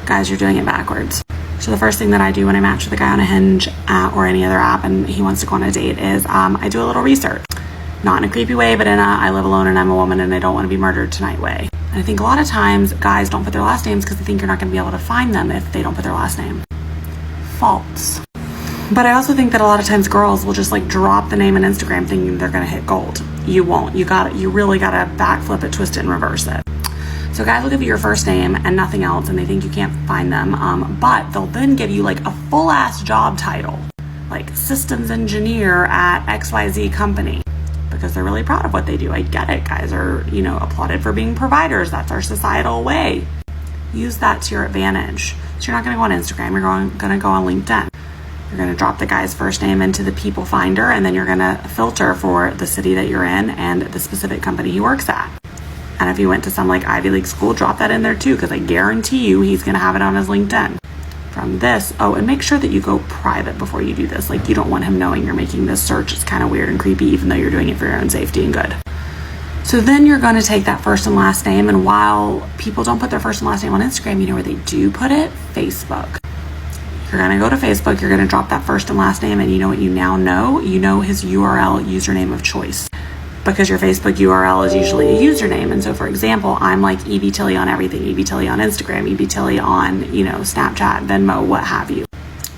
Guys, you're doing it backwards. So the first thing that I do when I match with a guy on a Hinge or any other app and he wants to go on a date is I do a little research. Not in a creepy way, but in a I live alone and I'm a woman and I don't want to be murdered tonight way. And I think a lot of times guys don't put their last names because they think you're not going to be able to find them if they don't put their last name. False. But I also think that a lot of times girls will just like drop the name on Instagram thinking they're going to hit gold. You won't. You really got to backflip it, twist it, and reverse it. So guys will give you your first name and nothing else and they think you can't find them, but they'll then give you like a full ass job title, like systems engineer at XYZ company, because they're really proud of what they do. I get it. Guys are, applauded for being providers. That's our societal way. Use that to your advantage. So you're not going to go on Instagram. You're going to go on LinkedIn. You're going to drop the guy's first name into the people finder and then you're going to filter for the city that you're in and the specific company he works at. And if he went to some like Ivy League school, drop that in there too, because I guarantee you he's going to have it on his LinkedIn. From this, and make sure that you go private before you do this. Like you don't want him knowing you're making this search. It's kind of weird and creepy, even though you're doing it for your own safety and good. So then you're going to take that first and last name. And while people don't put their first and last name on Instagram, you know where they do put it? Facebook. You're going to go to Facebook. You're going to drop that first and last name. And you know what you now know? You know his URL username of choice. Because your Facebook URL is usually a username. And so for example, I'm like EB Tilly on everything, EB Tilly on Instagram, EB Tilly on, Snapchat, Venmo, what have you.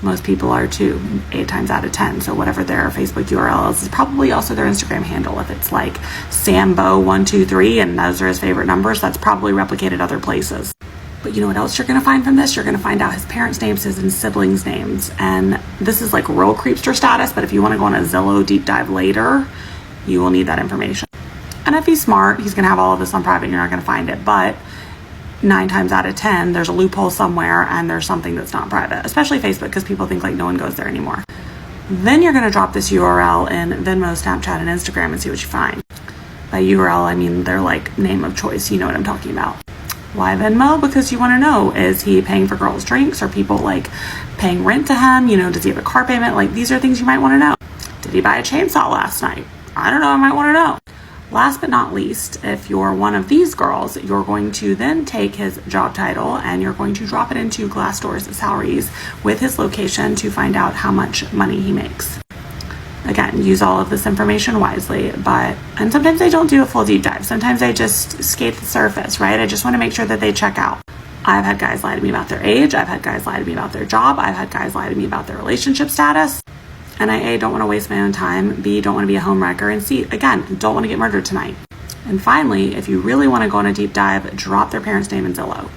Most people are too, 8 times out of 10. So whatever their Facebook URL is probably also their Instagram handle. If it's like Sambo123 and those are his favorite numbers, that's probably replicated other places. But you know what else you're going to find from this? You're going to find out his parents' names, his siblings' names. And this is like real creepster status, but if you want to go on a Zillow deep dive later, you will need that information. And if he's smart, he's going to have all of this on private and you're not going to find it. But 9 times out of 10, there's a loophole somewhere and there's something that's not private, especially Facebook, because people think like no one goes there anymore. Then you're going to drop this URL in Venmo, Snapchat, and Instagram and see what you find. By URL, I mean their like name of choice. You know what I'm talking about. Why Venmo? Because you want to know, is he paying for girls' drinks? Are people like paying rent to him? Does he have a car payment? Like these are things you might want to know. Did he buy a chainsaw last night? I don't know, I might want to know. Last but not least, if you're one of these girls, you're going to then take his job title and you're going to drop it into Glassdoor's salaries with his location to find out how much money he makes. Again, use all of this information wisely, and sometimes I don't do a full deep dive. Sometimes I just skate the surface, right? I just want to make sure that they check out. I've had guys lie to me about their age. I've had guys lie to me about their job. I've had guys lie to me about their relationship status. And I, A, don't want to waste my own time, B, don't want to be a home wrecker, and C, again, don't want to get murdered tonight. And finally, if you really want to go on a deep dive, drop their parents' name in Zillow.